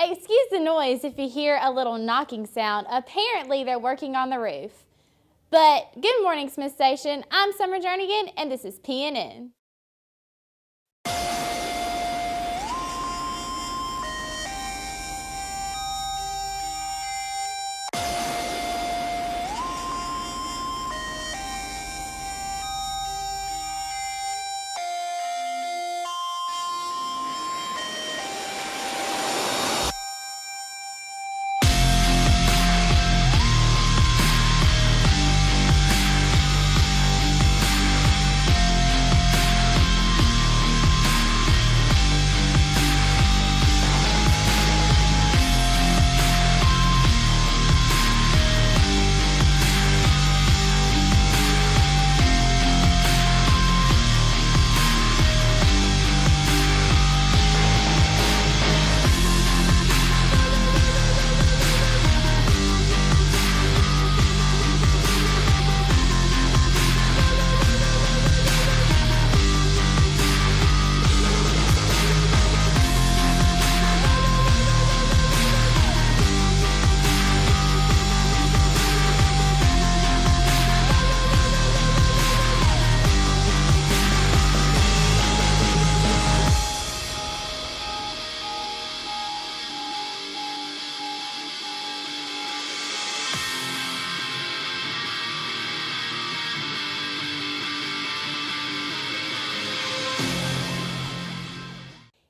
Excuse the noise if you hear a little knocking sound. Apparently they're working on the roof. But good morning, Smith Station. I'm Summer Jernigan, and this is PNN.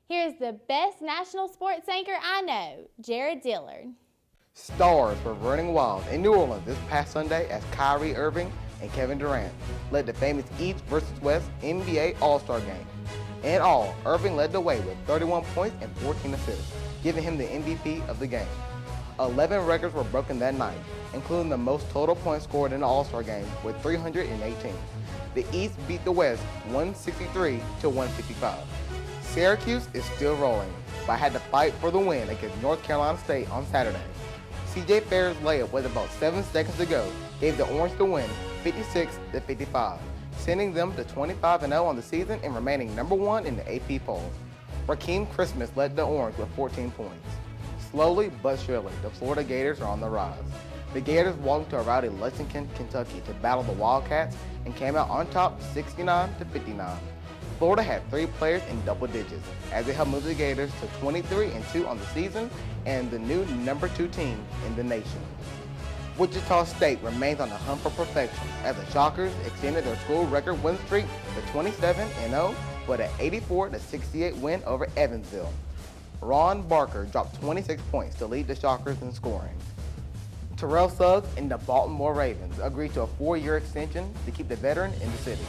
Here's the best national sports anchor I know, Jared Dillard. Stars were running wild in New Orleans this past Sunday as Kyrie Irving and Kevin Durant led the famous East versus West NBA All-Star game. In all, Irving led the way with 31 points and 14 assists, giving him the MVP of the game. 11 records were broken that night, including the most total points scored in the All-Star game with 318. The East beat the West 163 to 155. Syracuse is still rolling, but had to fight for the win against North Carolina State on Saturday. C.J. Fair's layup with about 7 seconds to go gave the Orange the win 56-55, sending them to 25-0 on the season and remaining number 1 in the AP poll. Rakeem Christmas led the Orange with 14 points. Slowly but surely, the Florida Gators are on the rise. The Gators walked to a rowdy Lexington, Kentucky to battle the Wildcats and came out on top 69-59. Florida had 3 players in double digits as they helped move the Gators to 23-2 on the season and the new number 2 team in the nation. Wichita State remains on the hunt for perfection as the Shockers extended their school record win streak to 27-0 with an 84-68 win over Evansville. Ron Barker dropped 26 points to lead the Shockers in scoring. Terrell Suggs and the Baltimore Ravens agreed to a 4-year extension to keep the veteran in the city.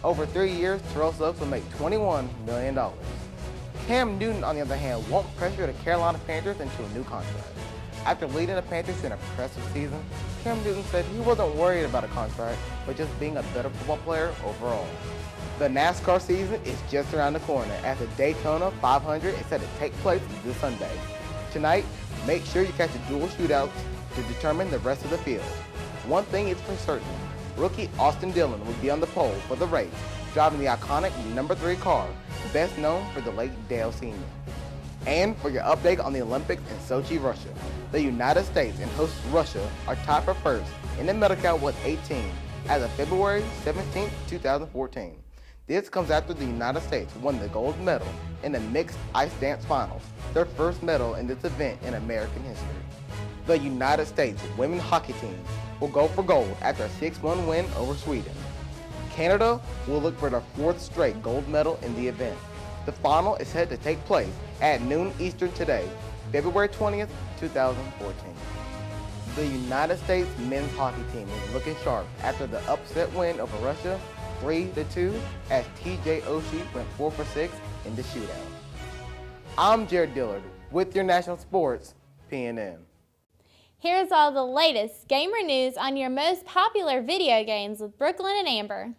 Over 3 years, Terrell Suggs will make $21 million. Cam Newton, on the other hand, won't pressure the Carolina Panthers into a new contract. After leading the Panthers to an impressive season, Cam Newton said he wasn't worried about a contract, but just being a better football player overall. The NASCAR season is just around the corner as the Daytona 500 is set to take place this Sunday. Tonight, make sure you catch the dual shootouts to determine the rest of the field. One thing is for certain, rookie Austin Dillon will be on the pole for the race, driving the iconic number 3 car, best known for the late Dale Sr. And for your update on the Olympics in Sochi, Russia, the United States and host Russia are tied for first in the medal count with 18 as of February 17, 2014. This comes after the United States won the gold medal in the mixed ice dance finals, their first medal in this event in American history. The United States women's hockey team will go for gold after a 6-1 win over Sweden. Canada will look for their 4th straight gold medal in the event. The final is set to take place at noon Eastern today, February 20th, 2014. The United States men's hockey team is looking sharp after the upset win over Russia 3-2 as T.J. Oshie went 4 for 6 in the shootout. I'm Jared Dillard with your national sports, PNN. Here's all the latest gamer news on your most popular video games with Brooklyn and Amber.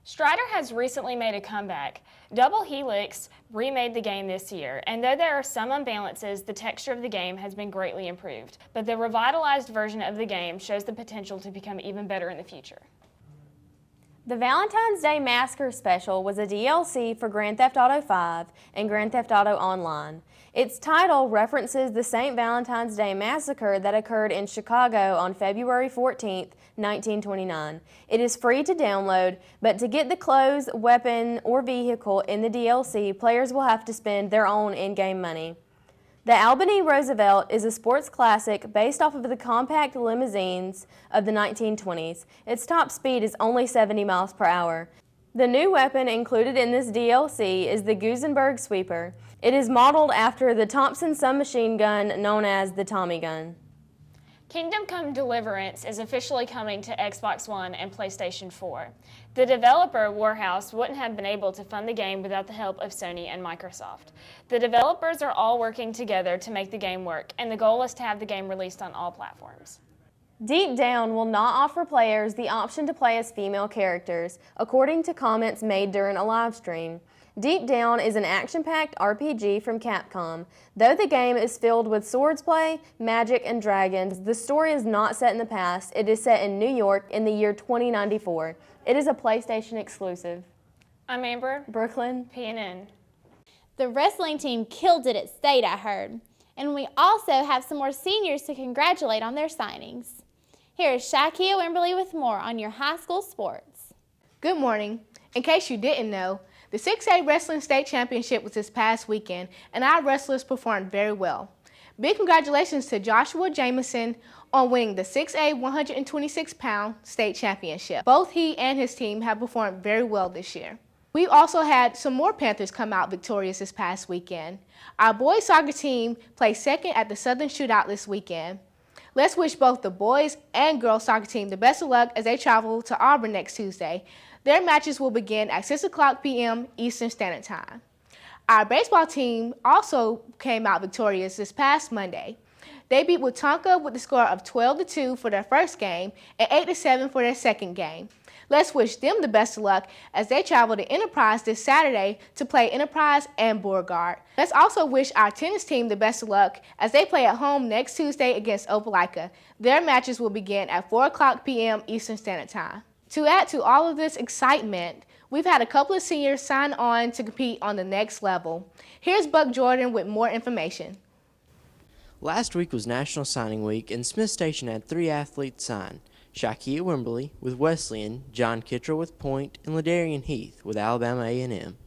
Strider has recently made a comeback. Double Helix remade the game this year, and though there are some imbalances, the texture of the game has been greatly improved. But the revitalized version of the game shows the potential to become even better in the future. The Valentine's Day Massacre Special was a DLC for Grand Theft Auto 5 and Grand Theft Auto Online. Its title references the St. Valentine's Day Massacre that occurred in Chicago on February 14, 1929. It is free to download, but to get the clothes, weapon, or vehicle in the DLC, players will have to spend their own in-game money. The Albany Roosevelt is a sports classic based off of the compact limousines of the 1920s. Its top speed is only 70 miles per hour. The new weapon included in this DLC is the Gusenberg Sweeper. It is modeled after the Thompson submachine gun known as the Tommy gun. Kingdom Come Deliverance is officially coming to Xbox One and PlayStation 4. The developer, Warhouse, wouldn't have been able to fund the game without the help of Sony and Microsoft. The developers are all working together to make the game work, and the goal is to have the game released on all platforms. Deep Down will not offer players the option to play as female characters, according to comments made during a live stream. Deep Down is an action-packed RPG from Capcom. Though the game is filled with swordsplay, magic, and dragons, the story is not set in the past. It is set in New York in the year 2094. It is a PlayStation exclusive. I'm Amber. Brooklyn. PNN. The wrestling team killed it at state, I heard. And we also have some more seniors to congratulate on their signings. Here is Shakia Wimberly with more on your high school sports. Good morning. In case you didn't know, the 6A Wrestling State Championship was this past weekend, and our wrestlers performed very well. Big congratulations to Joshua Jameson on winning the 6A 126-pound state championship. Both he and his team have performed very well this year. We also had some more Panthers come out victorious this past weekend. Our boys soccer team placed second at the Southern Shootout this weekend. Let's wish both the boys and girls soccer team the best of luck as they travel to Auburn next Tuesday. Their matches will begin at 6 o'clock p.m. Eastern Standard Time. Our baseball team also came out victorious this past Monday. They beat Watonka with the score of 12-2 for their first game and 8-7 for their second game. Let's wish them the best of luck as they travel to Enterprise this Saturday to play Enterprise and Beauregard. Let's also wish our tennis team the best of luck as they play at home next Tuesday against Opelika. Their matches will begin at 4 o'clock p.m. Eastern Standard Time. To add to all of this excitement, we've had a couple of seniors sign on to compete on the next level. Here's Buck Jordan with more information. Last week was National Signing Week, and Smith Station had 3 athletes sign: Shakia Wimberly with Wesleyan, John Kittrell with Point, and Ladarian Heath with Alabama A&M.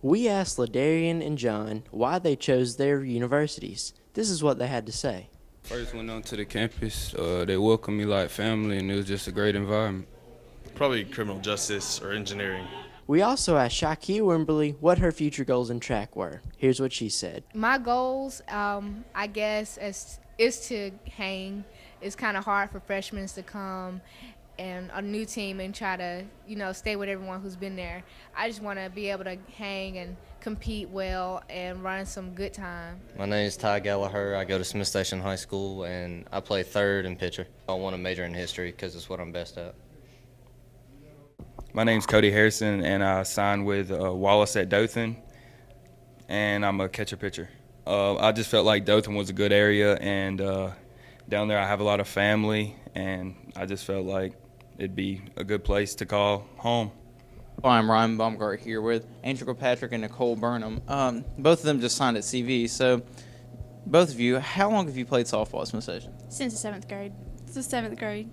We asked Ladarian and John why they chose their universities. This is what they had to say. First went on to the campus. They welcomed me like family, and it was just a great environment. Probably criminal justice or engineering. We also asked Shakia Wimberly what her future goals in track were. Here's what she said. My goals, I guess, is to hang. It's kind of hard for freshmen to come and a new team and try to, stay with everyone who's been there. I just want to be able to hang and compete well and run some good time. My name is Ty Gallagher. I go to Smith Station High School, and I play third and pitcher. I want to major in history because it's what I'm best at. My name's Cody Harrison, and I signed with Wallace at Dothan, and I'm a catcher-pitcher. I just felt like Dothan was a good area, and down there I have a lot of family, and I just felt like it'd be a good place to call home. Well, I'm Ryan Baumgart here with Angel Kilpatrick and Nicole Burnham. Both of them just signed at CV, so both of you, how long have you played softball at Smith Station? Since the 7th grade. It's the 7th grade.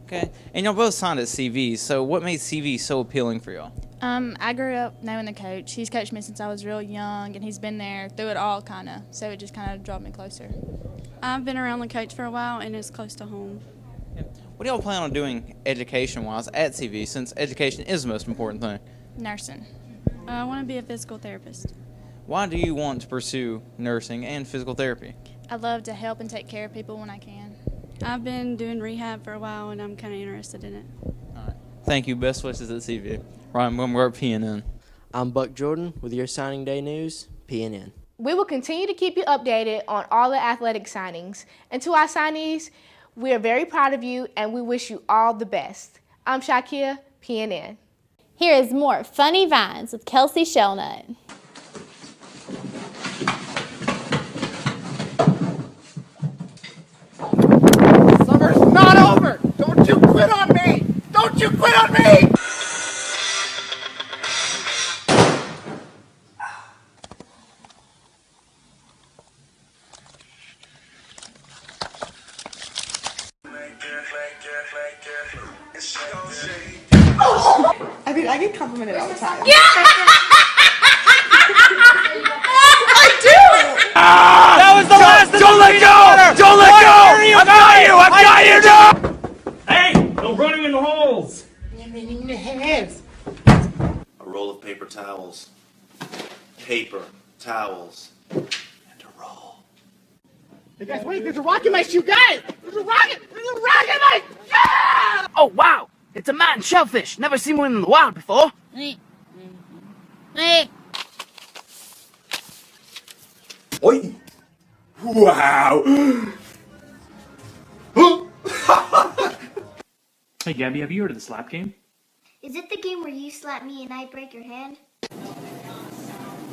Okay, and y'all both signed at CV, so what made CV so appealing for y'all? I grew up knowing the coach. He's coached me since I was real young, and he's been there through it all, kind of, so it just kind of drew me closer. I've been around the coach for a while, and it's close to home. What do y'all plan on doing education-wise at CV, since education is the most important thing? Nursing. I want to be a physical therapist. Why do you want to pursue nursing and physical therapy? I love to help and take care of people when I can. I've been doing rehab for a while, and I'm kind of interested in it. All right. Thank you. Best wishes at CV. Ryan Baumgart, PNN. I'm Buck Jordan with your Signing Day News, PNN. We will continue to keep you updated on all the athletic signings. And to our signees, we are very proud of you, and we wish you all the best. I'm Shakia, PNN. Here is more Funny Vines with Kelsey Shellnut. Summer's not over! Don't you quit on me! Don't you quit on me! I mean, I get complimented all the time. Yeah! I do! That was the last of Don't let go! Don't let go! I've got you! I've got you! No! Hey! No running in the holes! A roll of paper towels. Paper towels. Hey guys, wait, there's a rocket in my shoe, guys! There's a rocket! There's a rocket in my shoe! Oh, wow! It's a mountain shellfish. Never seen one in the wild before. Oi! Wow! Hey Gabby, have you heard of the slap game? Is it the game where you slap me and I break your hand?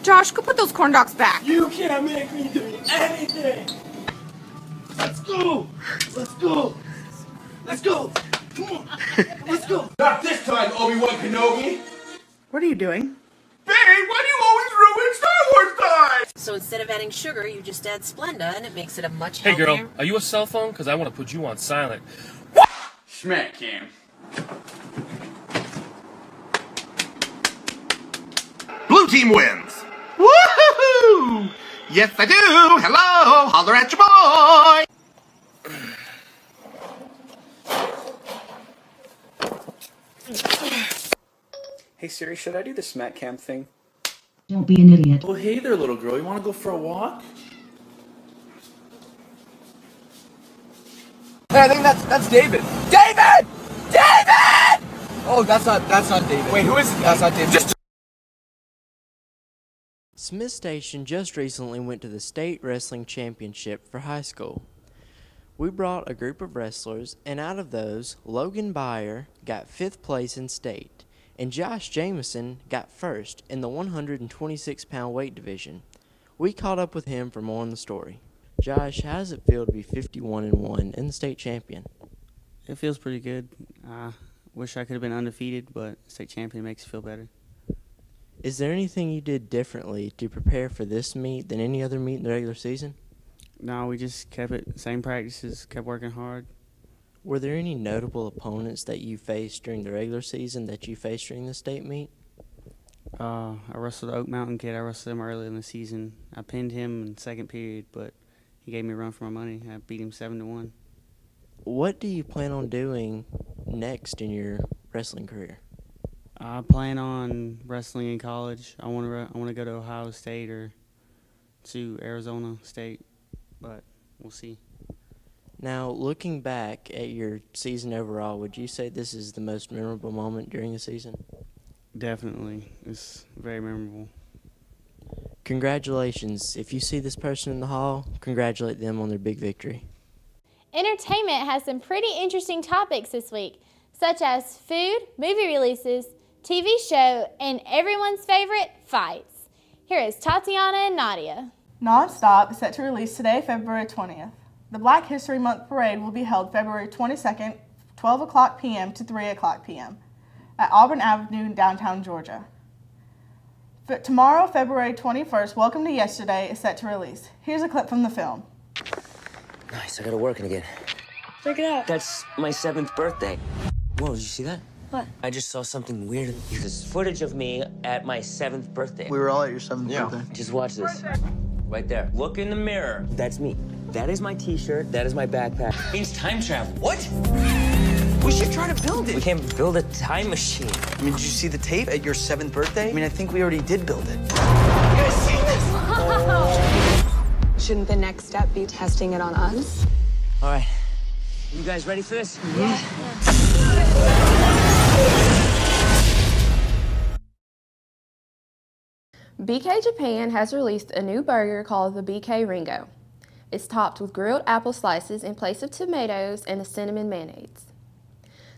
Josh, go put those corn dogs back. You can't make me do anything! Let's go! Let's go! Let's go! Come on! Let's go! Not this time, Obi-Wan Kenobi! What are you doing? Babe, why do you always ruin Star Wars time? So instead of adding sugar, you just add Splenda, and it makes it a much Hey healthier... girl, are you a cell phone? Because I want to put you on silent. Smack cam. Blue team wins! Woohoo! Yes, I do! Hello! Holler at your boy! Hey Siri, should I do the smack cam thing? Don't be an idiot. Oh, hey there, little girl. You want to go for a walk? Hey, I think that's David. David! David! Oh, that's not David. Wait, who is it? That's not David. Smith Station just recently went to the state wrestling championship for high school. We brought a group of wrestlers, and out of those, Logan Byer got 5th place in state, and Josh Jameson got 1st in the 126-pound weight division. We caught up with him for more on the story. Josh, how does it feel to be 51-1 and the state champion? It feels pretty good. Wish I could have been undefeated, but state champion makes you feel better. Is there anything you did differently to prepare for this meet than any other meet in the regular season? No, we just kept it, same practices, kept working hard. Were there any notable opponents that you faced during the regular season that you faced during the state meet? I wrestled the Oak Mountain kid. I wrestled him early in the season. I pinned him in second period, but he gave me a run for my money. I beat him 7-1. What do you plan on doing next in your wrestling career? I plan on wrestling in college. I want to go to Ohio State or to Arizona State, but we'll see. Now, looking back at your season overall, would you say this is the most memorable moment during the season? Definitely. It's very memorable. Congratulations. If you see this person in the hall, congratulate them on their big victory. Entertainment has some pretty interesting topics this week, such as food, movie releases, TV show, and everyone's favorite, fights. Here is Tatiana and Nadia. Non-Stop is set to release today, February 20th. The Black History Month Parade will be held February 22nd, 12 o'clock p.m. to 3 o'clock p.m. at Auburn Avenue in downtown Georgia. Tomorrow, February 21st, Welcome to Yesterday is set to release. Here's a clip from the film. Nice, I gotta work again. Check it out. That's my 7th birthday. Whoa, did you see that? What? I just saw something weird. This is footage of me at my 7th birthday. We were all at your 7th birthday. Just watch this. Right there. Look in the mirror. That's me. That is my t-shirt. That is my backpack. It means time travel. What? We should try to build it. We can't build a time machine. I mean, did you see the tape at your 7th birthday? I mean, I think we already did build it. You guys seen this? Shouldn't the next step be testing it on us? All right. You guys ready for this? Yeah. BK Japan has released a new burger called the BK Ringo. It's topped with grilled apple slices in place of tomatoes and a cinnamon mayonnaise.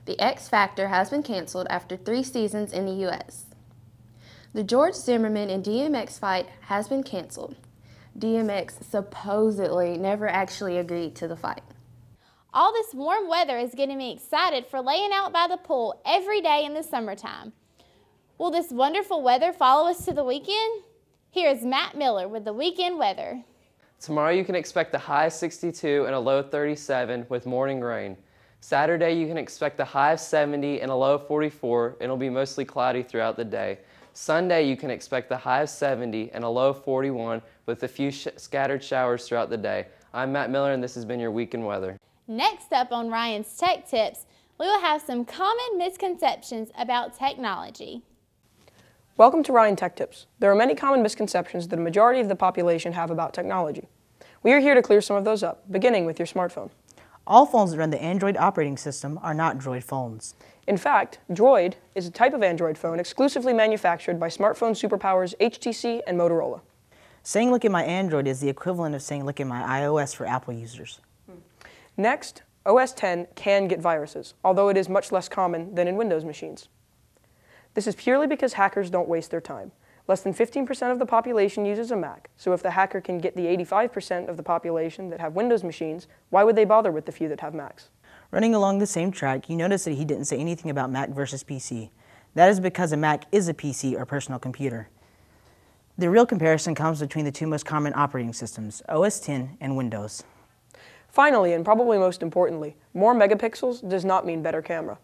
The X Factor has been canceled after 3 seasons in the U.S. The George Zimmerman and DMX fight has been canceled. DMX supposedly never actually agreed to the fight. All this warm weather is getting me excited for laying out by the pool every day in the summertime. Will this wonderful weather follow us to the weekend? Here is Matt Miller with the weekend weather. Tomorrow you can expect a high 62 and a low 37 with morning rain. Saturday, you can expect a high of 70 and a low of 44, and it'll be mostly cloudy throughout the day. Sunday, you can expect a high of 70 and a low of 41 with a few scattered showers throughout the day. I'm Matt Miller, and this has been your weekend weather. Next up on Ryan's Tech Tips, we will have some common misconceptions about technology. Welcome to Ryan Tech Tips. There are many common misconceptions that a majority of the population have about technology. We are here to clear some of those up, beginning with your smartphone. All phones that run the Android operating system are not Droid phones. In fact, Droid is a type of Android phone exclusively manufactured by smartphone superpowers HTC and Motorola. Saying look at my Android is the equivalent of saying look at my iOS for Apple users. Next, OS X can get viruses, although it is much less common than in Windows machines. This is purely because hackers don't waste their time. Less than 15% of the population uses a Mac, so if the hacker can get the 85% of the population that have Windows machines, why would they bother with the few that have Macs? Running along the same track, you notice that he didn't say anything about Mac versus PC. That is because a Mac is a PC or personal computer. The real comparison comes between the two most common operating systems, OS X and Windows. Finally, and probably most importantly, more megapixels does not mean better camera.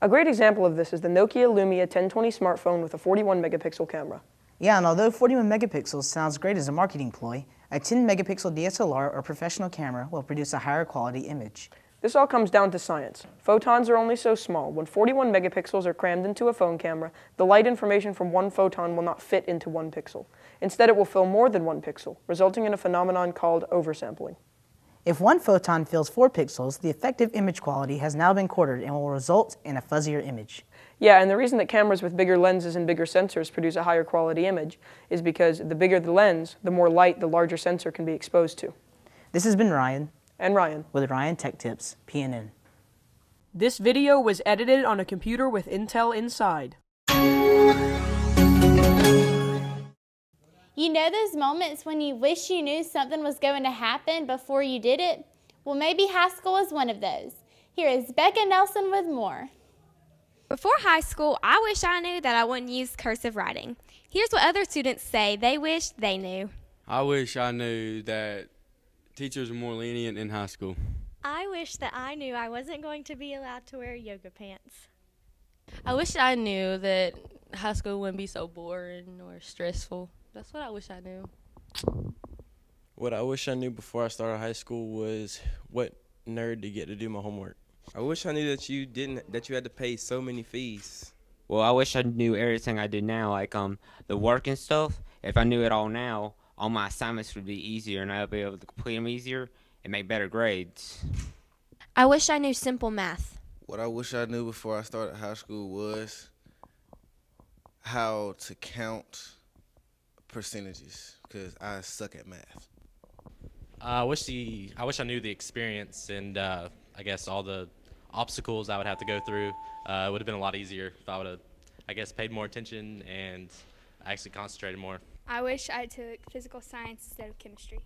A great example of this is the Nokia Lumia 1020 smartphone with a 41 megapixel camera. Yeah, and although 41 megapixels sounds great as a marketing ploy, a 10 megapixel DSLR or professional camera will produce a higher quality image. This all comes down to science. Photons are only so small. When 41 megapixels are crammed into a phone camera, the light information from one photon will not fit into one pixel. Instead, it will fill more than one pixel, resulting in a phenomenon called oversampling. If one photon fills 4 pixels, the effective image quality has now been quartered and will result in a fuzzier image. Yeah, and the reason that cameras with bigger lenses and bigger sensors produce a higher quality image is because the bigger the lens, the more light the larger sensor can be exposed to. This has been Ryan. And Ryan. With Ryan Tech Tips, PNN. This video was edited on a computer with Intel inside. You know those moments when you wish you knew something was going to happen before you did it? Well, maybe high school is one of those. Here is Becca Nelson with more. Before high school, I wish I knew that I wouldn't use cursive writing. Here's what other students say they wish they knew. I wish I knew that teachers are more lenient in high school. I wish that I knew I wasn't going to be allowed to wear yoga pants. I wish I knew that high school wouldn't be so boring or stressful. That's what I wish I knew. What I wish I knew before I started high school was what nerd to get to do my homework. I wish I knew that you had to pay so many fees. Well, I wish I knew everything I do now, like the work and stuff. If I knew it all now, all my assignments would be easier and I'd be able to complete them easier and make better grades. I wish I knew simple math. What I wish I knew before I started high school was how to count percentages, because I suck at math. I wish I knew the experience and I guess all the obstacles I would have to go through. It would have been a lot easier if I would have, I guess, paid more attention and actually concentrated more. I wish I took physical science instead of chemistry.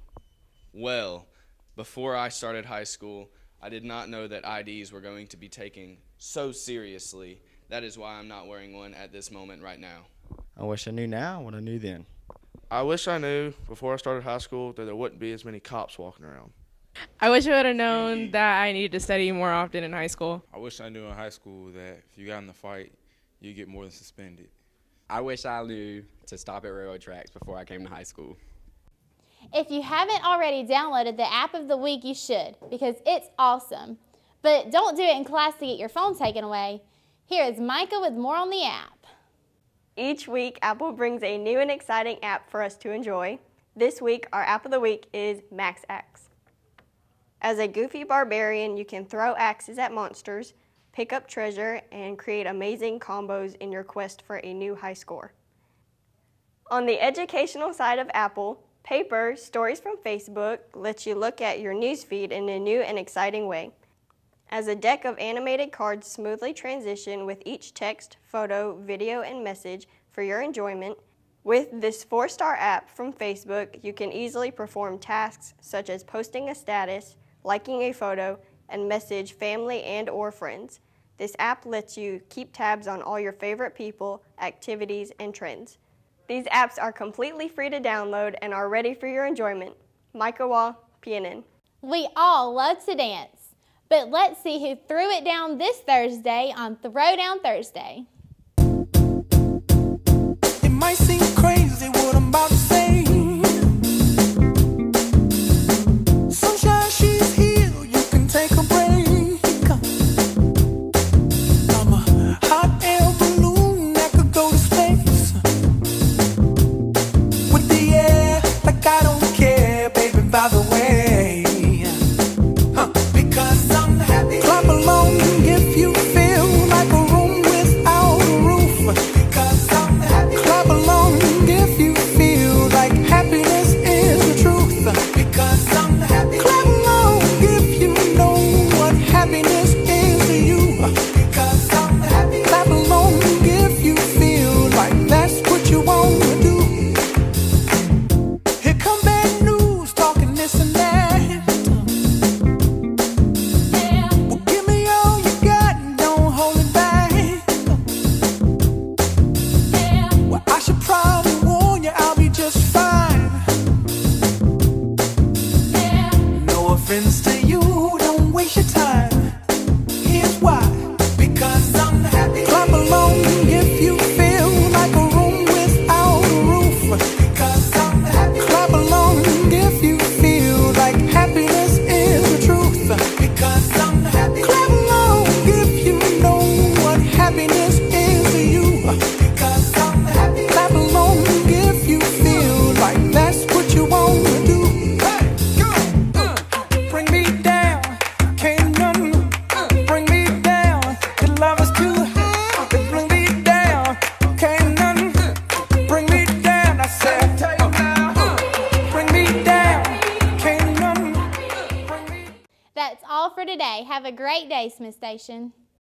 Well, before I started high school, I did not know that IDs were going to be taken so seriously. That is why I'm not wearing one at this moment right now. I wish I knew now what I knew then. I wish I knew before I started high school that there wouldn't be as many cops walking around. I wish I would have known that I needed to study more often in high school. I wish I knew in high school that if you got in a fight, you get more than suspended. I wish I knew to stop at railroad tracks before I came to high school. If you haven't already downloaded the app of the week, you should, because it's awesome. But don't do it in class to get your phone taken away. Here is Micah with more on the app. Each week, Apple brings a new and exciting app for us to enjoy. This week, our app of the week is Max Axe. As a goofy barbarian, you can throw axes at monsters, pick up treasure, and create amazing combos in your quest for a new high score. On the educational side of Apple, Paper, Stories from Facebook, lets you look at your newsfeed in a new and exciting way. As a deck of animated cards smoothly transition with each text, photo, video, and message for your enjoyment, with this 4-star app from Facebook, you can easily perform tasks such as posting a status, liking a photo, and message family and/or friends. This app lets you keep tabs on all your favorite people, activities, and trends. These apps are completely free to download and are ready for your enjoyment. Micah Wall, PNN. We all love to dance, But let's see who threw it down this Thursday on Throwdown Thursday. It might seem crazy what I'm about to say. Sunshine, she's here, you can take a break. I'm a hot air balloon that could go to space. With the air, like I don't care, baby, by the way. Because I'm happy. Clap along if you feel like a room without a roof. Because I'm happy. Clap along if you feel like happiness is the truth. Because I'm happy. Clap along if you know what happiness is to you. Because I'm happy. Clap along if you feel like that's what you want to do. Here come bad news, talking this and that. Well, give me all you got and don't hold it back. Well, I should probably warn you, I'll be just fine. No offense to you, don't waste your time. Here's why. Because I'm happy. Clap along if you feel like a room without a roof. Because I'm happy. Clap along if you feel like happiness is the truth. Because I'm happy. Clap along if you know what happiness is to you. Because I'm happy. Clap along if you feel like that's what you want to do. Hey, go. Bring me down, can't none bring me down. The love is too high, they bring me down, can't none bring me down. I said, bring me down, can't none bring me. That's all for today. Have a great day, Smith Station.